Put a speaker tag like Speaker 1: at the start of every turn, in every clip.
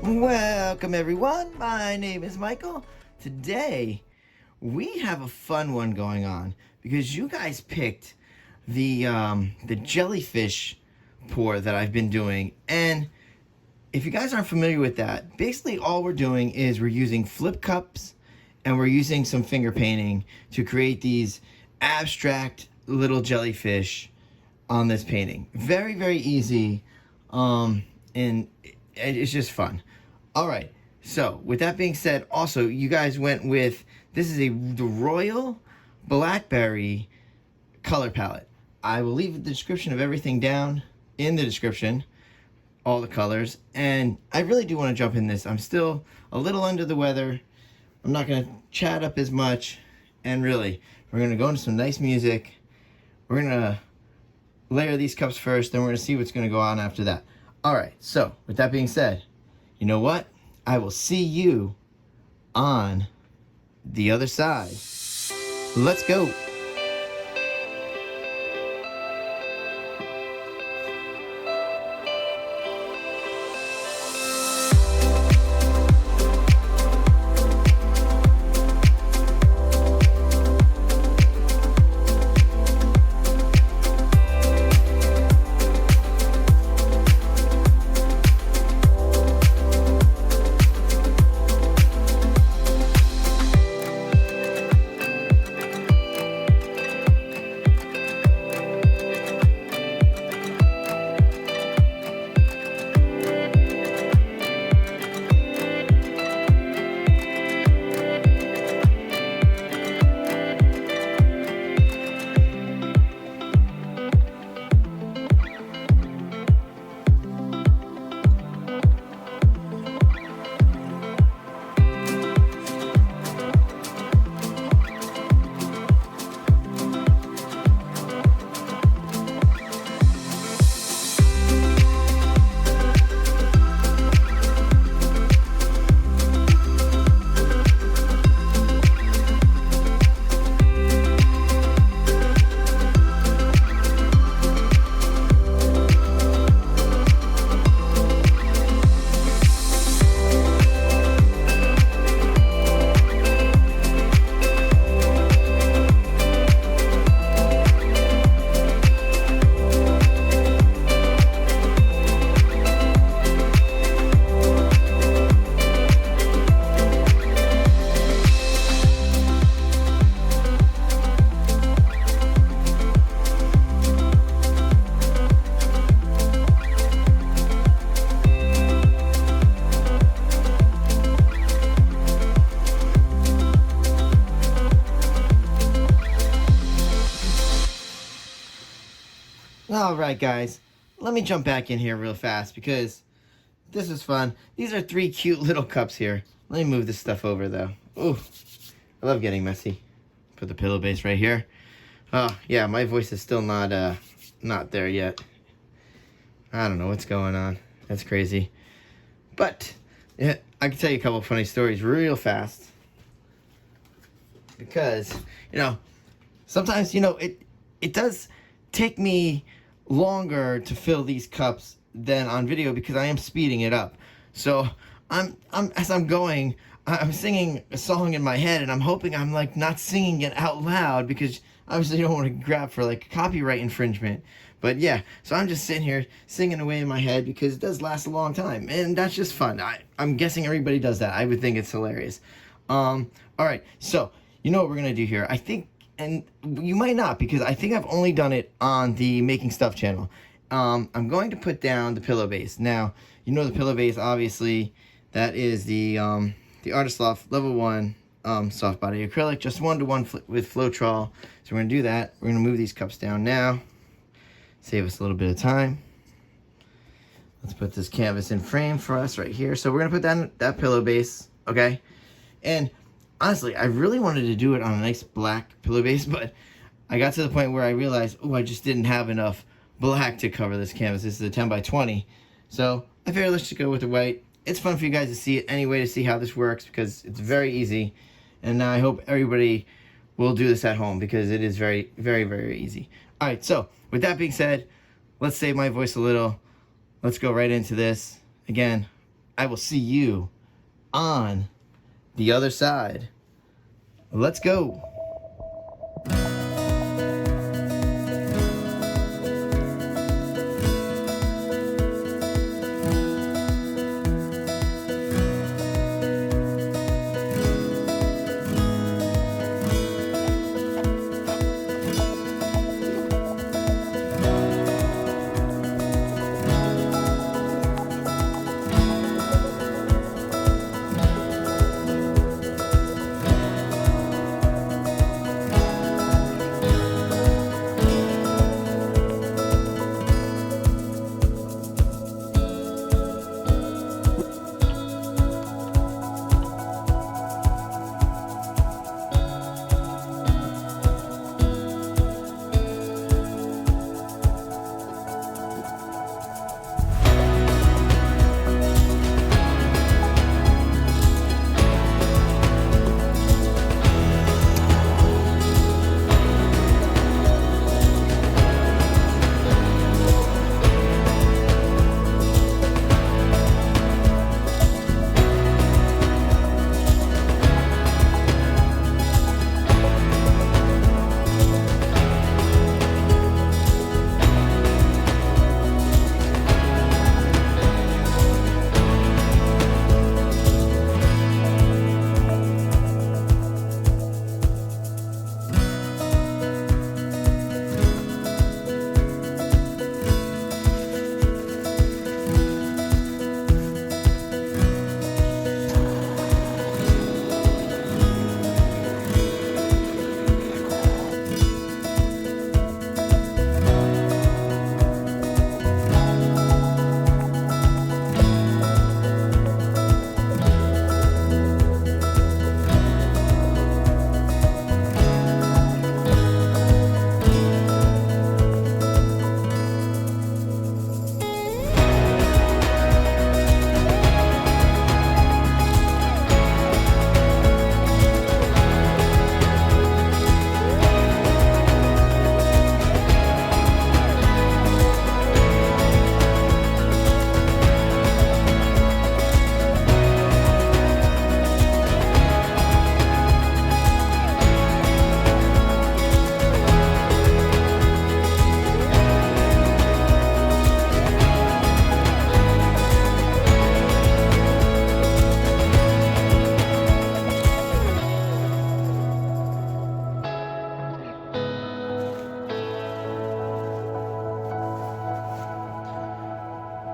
Speaker 1: Welcome everyone, my name is Michael. Today we have a fun one going on because you guys picked the jellyfish pour that I've been doing, and if you guys aren't familiar with that, basically all we're doing is we're using flip cups and we're using some finger painting to create these abstract little jellyfish on this painting. Very, very easy, and it's just fun. All right, so with that being said, also you guys went with, this is the Royal Blackberry color palette. I will leave the description of everything down in the description, all the colors, and I really do want to jump in this. I'm still a little under the weather. I'm not going to chat up as much, and really, we're going to go into some nice music. We're going to layer these cups first, then we're going to see what's going to go on after that. All right, so with that being said, you know what? I will see you on the other side. Let's go. Alright guys, let me jump back in here real fast because this is fun. These are 3 cute little cups here. Let me move this stuff over though. Ooh, I love getting messy. Put the pillow base right here. Oh yeah, my voice is still not there yet. I don't know what's going on. That's crazy. But yeah, I can tell you a couple funny stories real fast. Because, you know, sometimes, you know, it does take me longer to fill these cups than on video because I am speeding it up. So as I'm going, I'm singing a song in my head, and I'm hoping I'm like not singing it out loud because obviously you don't want to grab for like copyright infringement. But yeah, so I'm just sitting here singing away in my head because it does last a long time, and that's just fun. I'm guessing everybody does that. I would think it's hilarious. All right, so you know what we're gonna do here. I think, and you might not, because I think I've only done it on the Making Stuff channel. I'm going to put down the pillow base. Now, you know the pillow base, obviously, that is the Artist Loft Level 1 soft body acrylic, just 1-to-1 with Floetrol. So we're going to do that. We're going to move these cups down now. Save us a little bit of time. Let's put this canvas in frame for us right here. So we're going to put down that pillow base, okay? And honestly, I really wanted to do it on a nice black pillow base, but I got to the point where I realized, oh, I just didn't have enough black to cover this canvas. This is a 10 by 20. So I figured let's just go with the white. It's fun for you guys to see it anyway, to see how this works, because it's very easy. And I hope everybody will do this at home because it is very, very, very easy. All right, so with that being said, let's save my voice a little. Let's go right into this. Again, I will see you on the other side. Let's go.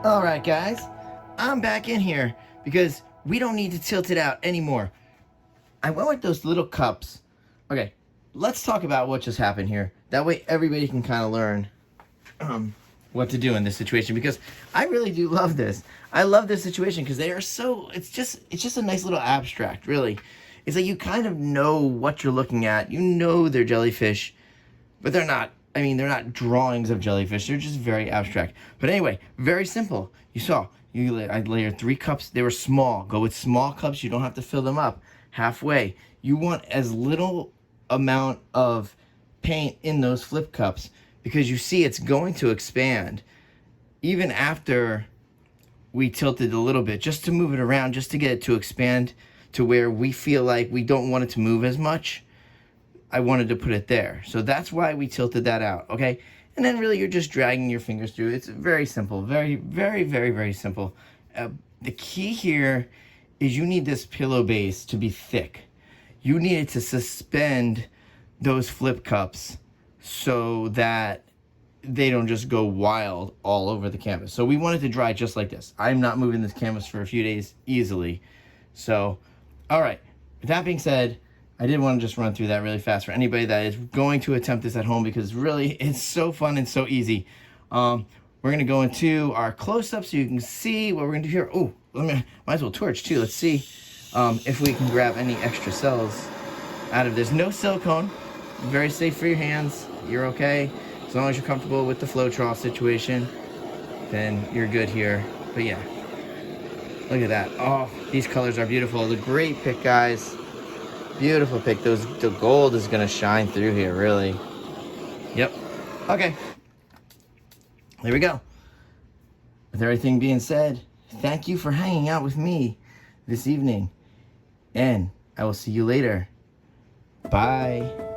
Speaker 1: All right, guys, I'm back in here because we don't need to tilt it out anymore. I went with those little cups. Okay, let's talk about what just happened here. That way everybody can kind of learn what to do in this situation, because I really do love this. I love this situation because they are so, it's just a nice little abstract, really. It's like you kind of know what you're looking at. You know they're jellyfish, but they're not. I mean, they're not drawings of jellyfish. They're just very abstract. But anyway, very simple. You saw, I layered 3 cups. They were small. Go with small cups. You don't have to fill them up halfway. You want as little amount of paint in those flip cups, because you see it's going to expand even after we tilted a little bit, just to move it around, just to get it to expand to where we feel like we don't want it to move as much. I wanted to put it there. So that's why we tilted that out, okay? And then really you're just dragging your fingers through. It's very simple, very, very, very, very simple. The key here is you need this pillow base to be thick. You need it to suspend those flip cups so that they don't just go wild all over the canvas. So we want it to dry just like this. I'm not moving this canvas for a few days easily. So, all right, with that being said, I did want to just run through that really fast for anybody that is going to attempt this at home, because really it's so fun and so easy. We're going to go into our close-up so you can see what we're going to do here. Oh, might as well torch too. Let's see if we can grab any extra cells out of this. No silicone. Very safe for your hands. You're okay. As long as you're comfortable with the flow trough situation, then you're good here. But yeah, look at that. Oh, these colors are beautiful. The great pick, guys. Beautiful pick. The gold is going to shine through here, really. Yep. Okay. There we go. With everything being said, thank you for hanging out with me this evening. And I will see you later. Bye.